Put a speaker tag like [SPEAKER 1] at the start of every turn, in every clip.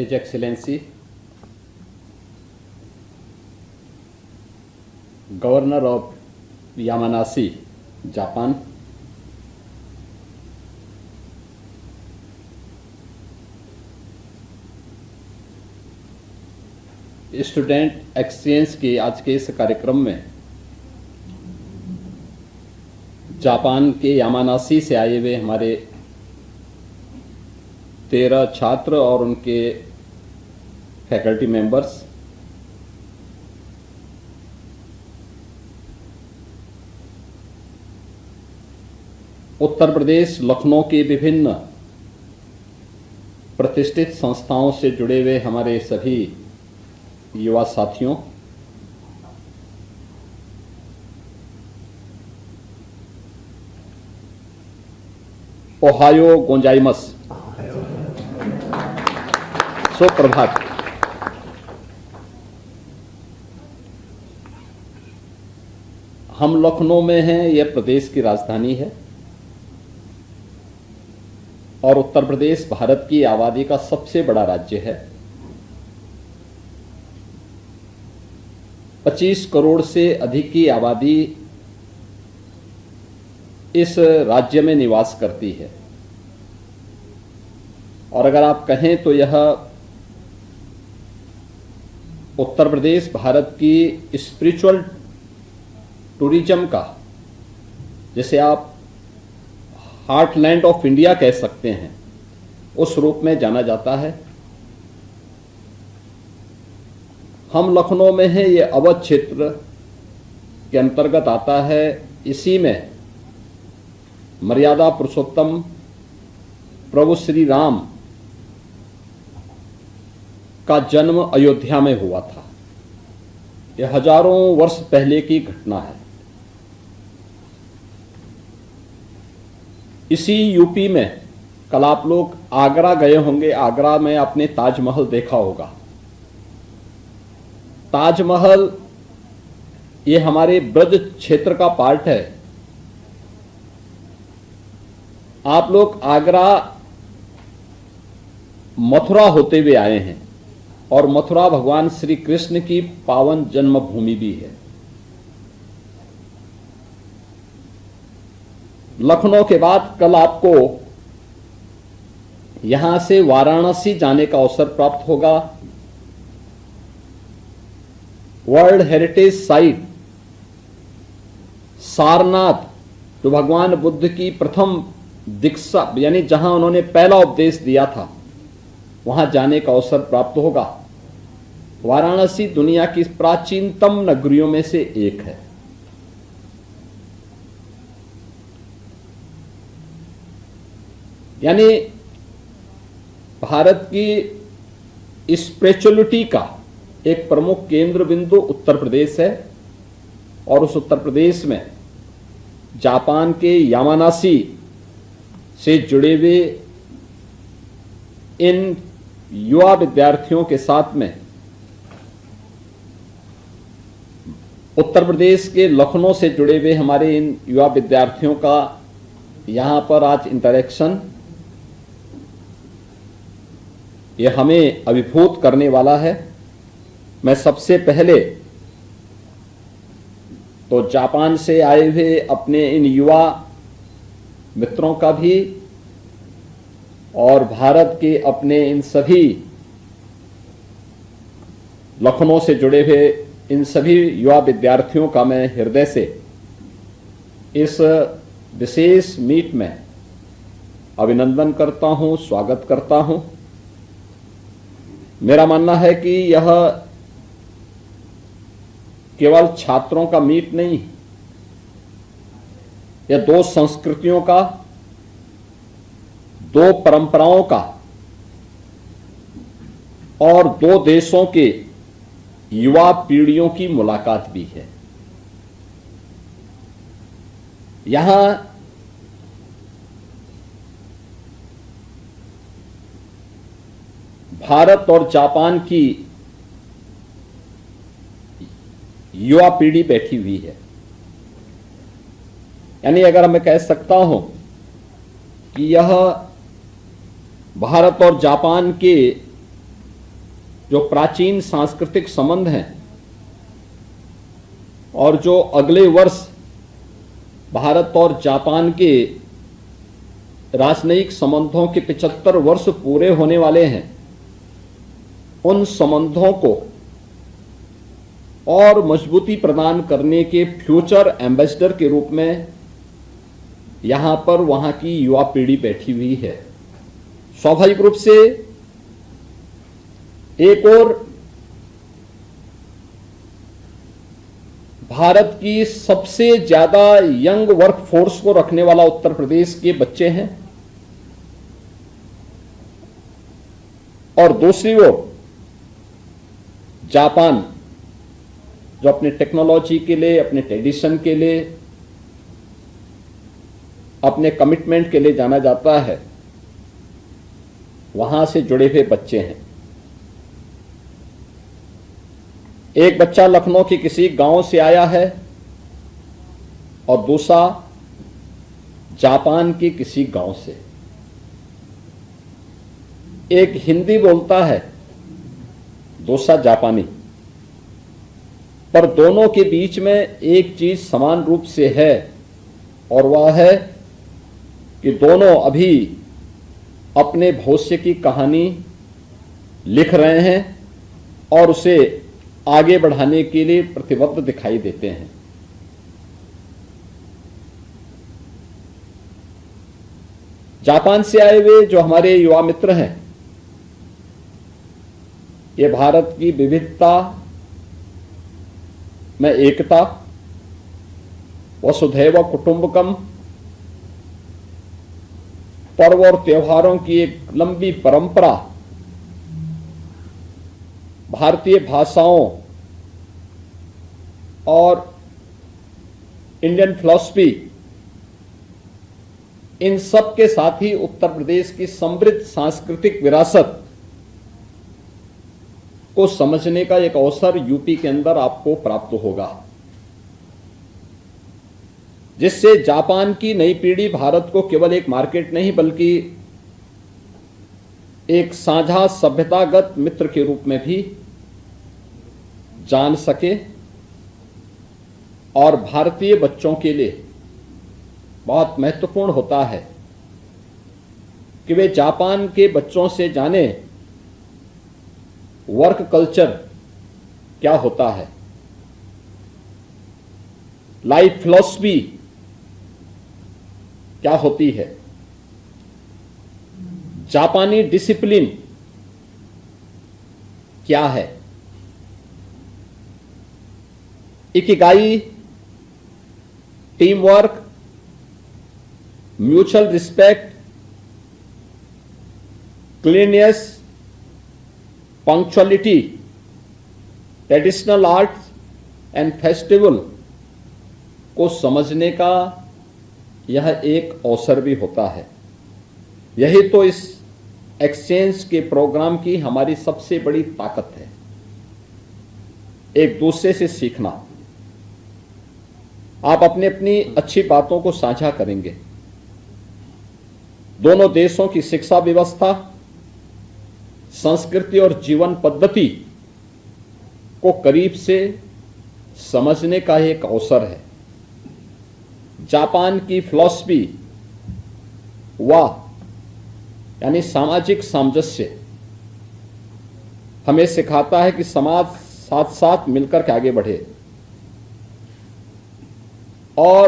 [SPEAKER 1] His Excellency, Governor of Yamanashi, Japan, student exchange के आज के इस कार्यक्रम में जापान के यामानाशी से आए हुए हमारे 13 छात्र और उनके फैकल्टी मेंबर्स, उत्तर प्रदेश लखनऊ के विभिन्न प्रतिष्ठित संस्थाओं से जुड़े हुए हमारे सभी युवा साथियों, ओहायो गोंजाइमस, सुप्रभात। हम लखनऊ में हैं, यह प्रदेश की राजधानी है और उत्तर प्रदेश भारत की आबादी का सबसे बड़ा राज्य है। 25 करोड़ से अधिक की आबादी इस राज्य में निवास करती है और अगर आप कहें तो यह उत्तर प्रदेश भारत की स्पिरिचुअल टूरिज्म का, जिसे आप हार्टलैंड ऑफ इंडिया कह सकते हैं, उस रूप में जाना जाता है। हम लखनऊ में हैं, ये अवध क्षेत्र के अंतर्गत आता है। इसी में मर्यादा पुरुषोत्तम प्रभु श्री राम का जन्म अयोध्या में हुआ था। यह हजारों वर्ष पहले की घटना है। इसी यूपी में कल आप लोग आगरा गए होंगे। आगरा में आपने ताजमहल देखा होगा। ताजमहल ये हमारे ब्रज क्षेत्र का पार्ट है। आप लोग आगरा मथुरा होते हुए आए हैं और मथुरा भगवान श्री कृष्ण की पावन जन्मभूमि भी है। लखनऊ के बाद कल आपको यहां से वाराणसी जाने का अवसर प्राप्त होगा। वर्ल्ड हेरिटेज साइट सारनाथ, जो भगवान बुद्ध की प्रथम दीक्षा यानी जहां उन्होंने पहला उपदेश दिया था, वहां जाने का अवसर प्राप्त होगा। वाराणसी दुनिया की प्राचीनतम नगरियों में से एक है। यानी भारत की स्पिरिचुअलिटी का एक प्रमुख केंद्र बिंदु उत्तर प्रदेश है और उस उत्तर प्रदेश में जापान के यामानाशी से जुड़े हुए इन युवा विद्यार्थियों के साथ में उत्तर प्रदेश के लखनऊ से जुड़े हुए हमारे इन युवा विद्यार्थियों का यहां पर आज इंटरेक्शन, यह हमें अभिभूत करने वाला है। मैं सबसे पहले तो जापान से आए हुए अपने इन युवा मित्रों का भी और भारत के अपने इन सभी लखनऊ से जुड़े हुए इन सभी युवा विद्यार्थियों का मैं हृदय से इस विशेष मीट में अभिनंदन करता हूं, स्वागत करता हूं। मेरा मानना है कि यह केवल छात्रों का मीट नहीं, यह दो संस्कृतियों का, दो परंपराओं का और दो देशों के युवा पीढ़ियों की मुलाकात भी है। यहां भारत और जापान की युवा पीढ़ी बैठी हुई है। यानी अगर मैं कह सकता हूं कि यह भारत और जापान के जो प्राचीन सांस्कृतिक संबंध हैं और जो अगले वर्ष भारत और जापान के राजनयिक संबंधों के 75 वर्ष पूरे होने वाले हैं, उन संबंधों को और मजबूती प्रदान करने के फ्यूचर एम्बेसडर के रूप में यहां पर वहां की युवा पीढ़ी बैठी हुई है। स्वाभाविक रूप से एक और भारत की सबसे ज्यादा यंग वर्क फोर्स को रखने वाला उत्तर प्रदेश के बच्चे हैं, और दूसरी ओर जापान जो अपने टेक्नोलॉजी के लिए, अपने ट्रेडिशन के लिए, अपने कमिटमेंट के लिए जाना जाता है, वहां से जुड़े हुए बच्चे हैं। एक बच्चा लखनऊ के किसी गांव से आया है और दूसरा जापान के किसी गांव से। एक हिंदी बोलता है, दूसरा जापानी, पर दोनों के बीच में एक चीज समान रूप से है, और वह है कि दोनों अभी अपने भविष्य की कहानी लिख रहे हैं और उसे आगे बढ़ाने के लिए प्रतिबद्ध दिखाई देते हैं। जापान से आए हुए जो हमारे युवा मित्र हैं, ये भारत की विविधता में एकता, वसुधैव कुटुंबकम, पर्व और त्योहारों की एक लंबी परंपरा, भारतीय भाषाओं और इंडियन फिलॉसफी, इन सब के साथ ही उत्तर प्रदेश की समृद्ध सांस्कृतिक विरासत को समझने का एक अवसर यूपी के अंदर आपको प्राप्त होगा, जिससे जापान की नई पीढ़ी भारत को केवल एक मार्केट नहीं बल्कि एक साझा सभ्यतागत मित्र के रूप में भी जान सके, और भारतीय बच्चों के लिए बहुत महत्वपूर्ण होता है कि वे जापान के बच्चों से जाने वर्क कल्चर क्या होता है, लाइफ फिलॉसफी क्या होती है, जापानी डिसिप्लिन क्या है, ikigai, team work, mutual respect, cleanliness, punctuality, traditional arts and festival को समझने का यह एक अवसर भी होता है। यही तो इस एक्सचेंज के प्रोग्राम की हमारी सबसे बड़ी ताकत है, एक दूसरे से सीखना। आप अपनी अपनी अच्छी बातों को साझा करेंगे। दोनों देशों की शिक्षा व्यवस्था, संस्कृति और जीवन पद्धति को करीब से समझने का एक अवसर है। जापान की फिलॉसफी यानी सामाजिक सामंजस्य हमें सिखाता है कि समाज साथ साथ मिलकर के आगे बढ़े, और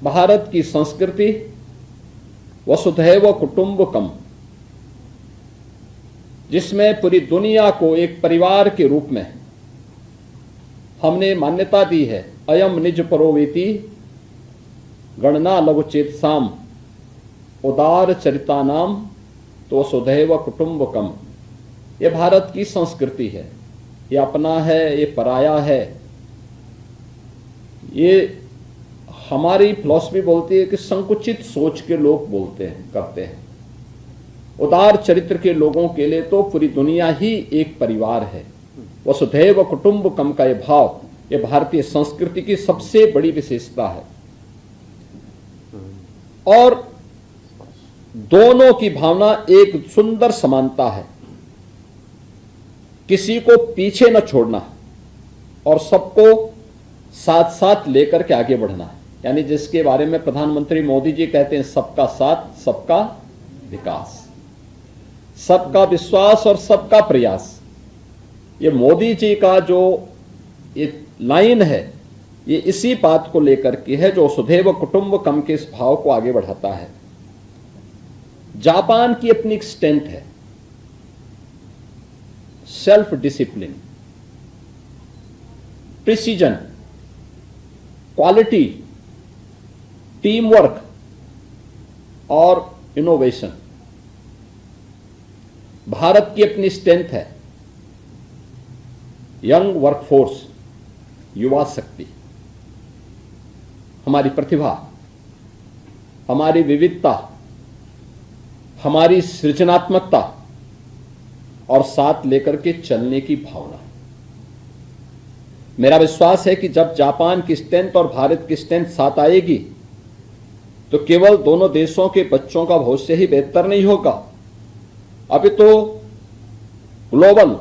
[SPEAKER 1] भारत की संस्कृति वसुधैव कुटुंबकम, जिसमें पूरी दुनिया को एक परिवार के रूप में हमने मान्यता दी है। अयम निज परोवेति गणना लघुचेतसाम उदार चरितानाम तो वसुधैव कुटुंबकम। ये भारत की संस्कृति है, ये अपना है, ये पराया है। ये हमारी फिलॉसफी बोलती है कि संकुचित सोच के लोग बोलते हैं, करते हैं। उदार चरित्र के लोगों के लिए तो पूरी दुनिया ही एक परिवार है। वसुधैव कुटुंबकम का ये भाव, ये भारतीय संस्कृति की सबसे बड़ी विशेषता है। और दोनों की भावना एक सुंदर समानता है। किसी को पीछे न छोड़ना और सबको साथ साथ लेकर के आगे बढ़ना, यानी जिसके बारे में प्रधानमंत्री मोदी जी कहते हैं सबका साथ सबका विकास, सबका विश्वास और सबका प्रयास। ये मोदी जी का जो ये लाइन है ये इसी बात को लेकर के है जो वसुधैव कुटुंबकम के इस भाव को आगे बढ़ाता है। जापान की अपनी एक स्ट्रेंथ है self discipline, precision, quality, team work और इनोवेशन। भारत की अपनी स्ट्रेंथ है यंग वर्कफोर्स, युवा शक्ति, हमारी प्रतिभा, हमारी विविधता, हमारी सृजनात्मकता और साथ लेकर के चलने की भावना। मेरा विश्वास है कि जब जापान की स्ट्रेंथ और भारत की स्ट्रेंथ साथ आएगी तो केवल दोनों देशों के बच्चों का भविष्य ही बेहतर नहीं होगा, अभी तो ग्लोबल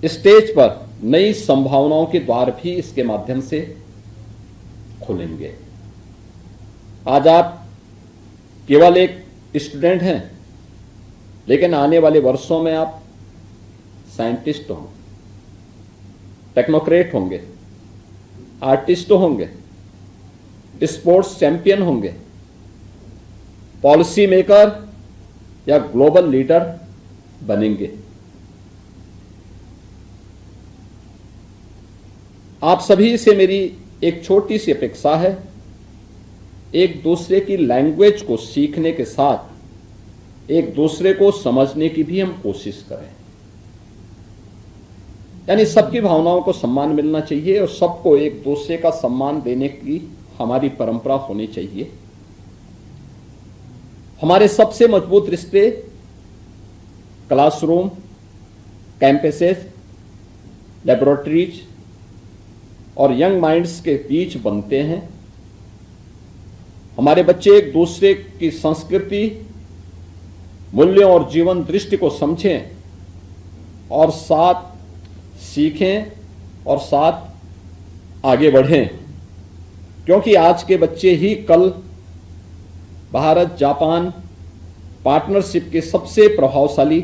[SPEAKER 1] स्टेज पर नई संभावनाओं के द्वार भी इसके माध्यम से खुलेंगे। आज आप केवल एक स्टूडेंट हैं, लेकिन आने वाले वर्षों में आप साइंटिस्ट होंगे, टेक्नोक्रेट होंगे, आर्टिस्ट होंगे, स्पोर्ट्स चैंपियन होंगे, पॉलिसी मेकर या ग्लोबल लीडर बनेंगे। आप सभी से मेरी एक छोटी सी अपेक्षा है, एक दूसरे की लैंग्वेज को सीखने के साथ एक दूसरे को समझने की भी हम कोशिश करें। यानी सबकी भावनाओं को सम्मान मिलना चाहिए और सबको एक दूसरे का सम्मान देने की हमारी परंपरा होनी चाहिए। हमारे सबसे मजबूत रिश्ते क्लासरूम, कैंपसेस, लेबोरेटरीज और यंग माइंड्स के बीच बनते हैं। हमारे बच्चे एक दूसरे की संस्कृति, मूल्यों और जीवन दृष्टि को समझें और साथ सीखें और साथ आगे बढ़ें, क्योंकि आज के बच्चे ही कल भारत जापान पार्टनरशिप के सबसे प्रभावशाली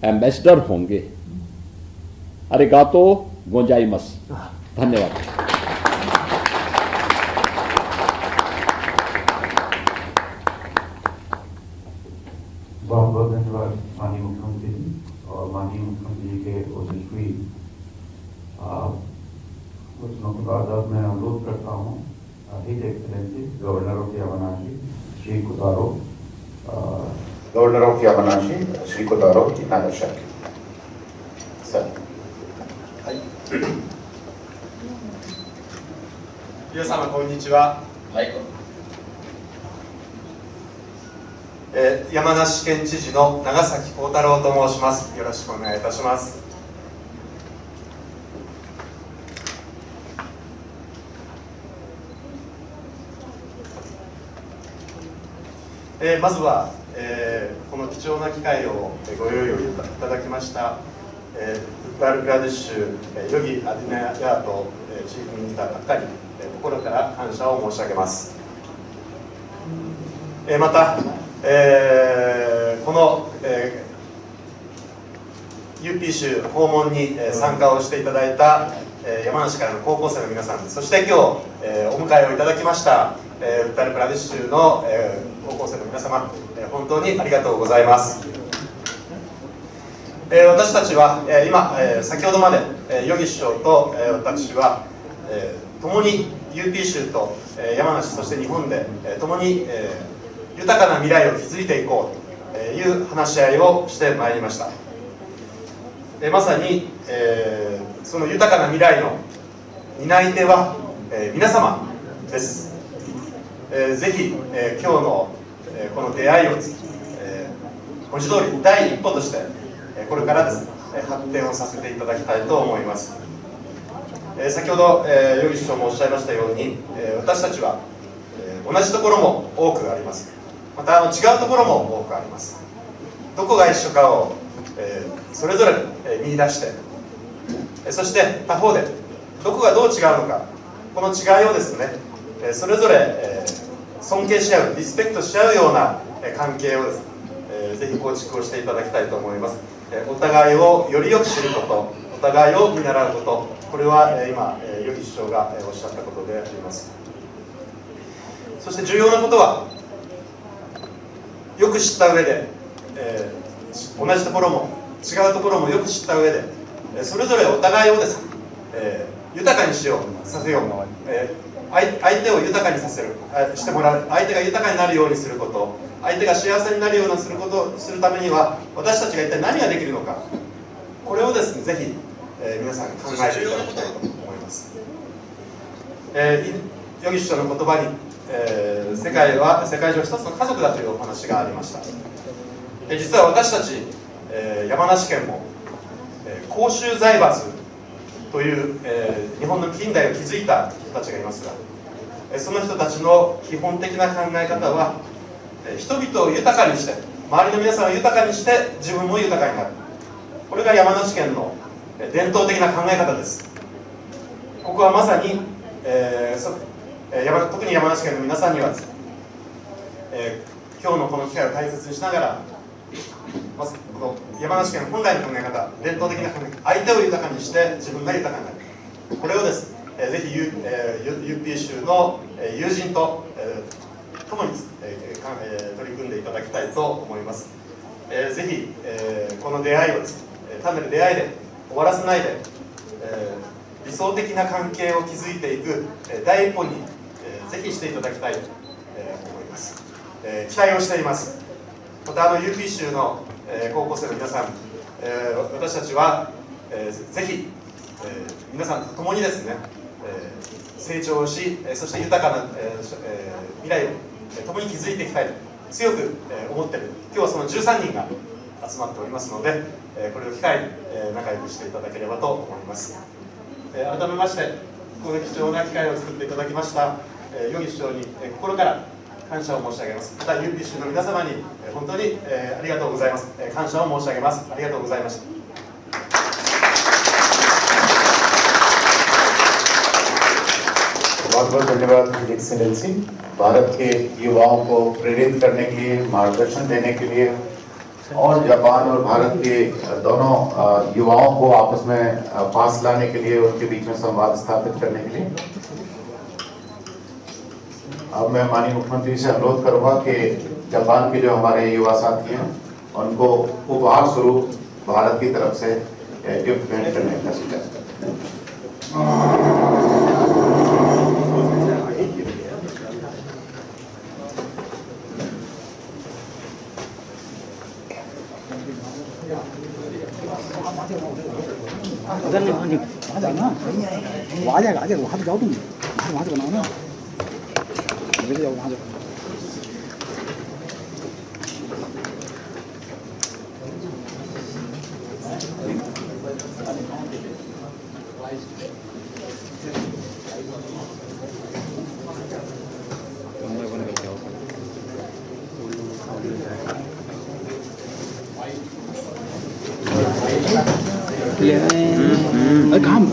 [SPEAKER 1] एम्बेसडर होंगे। अरिगातो गोजाइमासु। धन्यवाद।
[SPEAKER 2] बहुत बहुत धन्यवाद माननीय मुख्यमंत्री जी और माननीय मुख्यमंत्री जी के ओजस्वी सूचनाओं के बाद अब मैं अनुरोध करता हूँ his excellency governor of Yamanashi Shri Kotaro governor of Yamanashi Shri Kotaro Nagasaki sir.
[SPEAKER 3] 皆様こんにちは。
[SPEAKER 1] はい。
[SPEAKER 3] 山梨県知事の長崎幸太郎と申します。よろしくお願いいたします。まずは、この貴重な機会をご用意をいただきました、ウッタール・プラディッシュヨギ・アディナヤートチーフミニスターばっかり心から感謝を申し上げます。また、この、UP 州訪問に参加をしていただいた山梨からの高校生の皆さん、そして今日お迎えをいただきましたウッタール・プラディッシュの高校生の皆様、本当にありがとうございます。私たちは今先ほどまでヨギ首相と私は共に UP 州と山梨、そして日本で共に豊かな未来を築いていこうという話し合いをしてまいりました。まさにその豊かな未来の担い手は皆様です。ぜひ今日のこの出会いを文字通り第一歩としてこれからですね発展をさせていただきたいと思います。先ほどヨギ首相もおっしゃいましたように私たちは同じところも多くあります。また違うところも多くあります。どこが一緒かをそれぞれ見出して、そして他方でどこがどう違うのか、この違いをですね、それぞれ尊敬し合う、リスペクトし合うような関係をですね、ぜひ構築をしていただきたいと思います。お互いをよりよく知ること、お互いを見習うこと、これは今与儀首相がおっしゃったことであります。そして重要なことは、よく知った上で、同じところも違うところもよく知った上で、それぞれお互いをですね、豊かにさせよう、相手を豊かにしてもらう、相手が豊かになるようにすること、相手が幸せになるようにするためには、私たちが一体何ができるのか、これをですね、ぜひ、皆さん考えていただきたいと思います。与儀首相の言葉に、世界中一つの家族だというお話がありました。実は私たち、山梨県も、甲州財閥という、日本の近代を築いた人たちがいますが、その人たちの基本的な考え方は、人々を豊かにして、周りの皆さんを豊かにして自分も豊かになる、これが山梨県の伝統的な考え方です。ここはまさに、特に山梨県の皆さんにはですね、今日のこの機会を大切にしながら、まずこの山梨県本来の考え方、伝統的な考え方、相手を豊かにして自分が豊かになる、これをですね、ぜひ UP 州の友人と共に取り組んでいただきたいと思います。ぜひこの出会いをですね、単なる出会いで終わらせないで、理想的な関係を築いていく第一歩にぜひしていただきたいと思います。期待をしています。またUP 州の高校生の皆さん、私たちはぜひ皆さんと共にですね、成長し、そして豊かな未来を共に築いていきたいと強く思っている、今日はその13人が集まっておりますので、これを機会に仲良くしていただければと思います。改めましてこの貴重な機会を作っていただきました与儀首相に心から感謝を申し上げます。また UP 州の皆様に本当にありがとうございます。感謝を申し上げます。ありがとうございました。
[SPEAKER 2] बहुत बहुत धन्यवाद एक्सेलेंसी। भारत के युवाओं को प्रेरित करने के लिए, मार्गदर्शन देने के लिए और जापान और भारत के दोनों युवाओं को आपस में पास लाने के लिए, उनके बीच में संवाद स्थापित करने के लिए अब मैं माननीय मुख्यमंत्री से अनुरोध करूंगा कि जापान के जो हमारे युवा साथी हैं उनको उपहार स्वरूप भारत की तरफ से गिफ्ट भेंट करने का सुझाव करते हैं।
[SPEAKER 4] उधर नहीं वहाँ जाना, वो आ जाएगा, वहाँ तो जाओ तुम, वहाँ से बनाओ ना, इधर जाओ, वहाँ जाओ। काम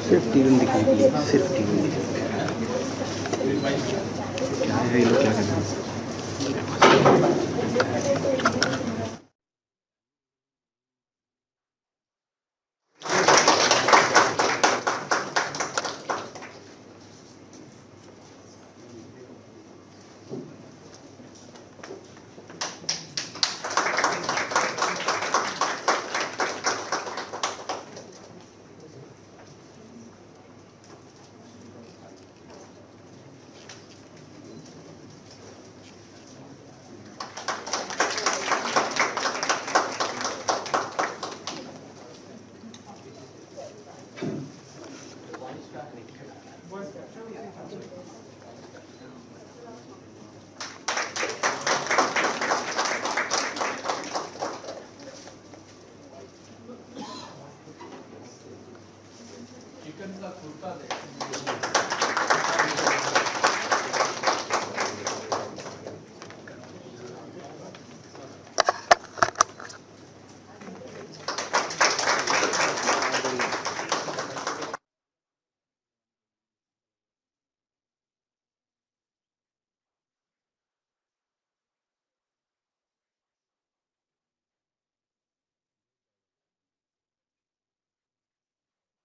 [SPEAKER 4] सिर्फ टीवी दिखाने के लिए, सिर्फ टीवी क्या है, ये लोग क्या कर रहे हैं।
[SPEAKER 5] का कुर्ता देखा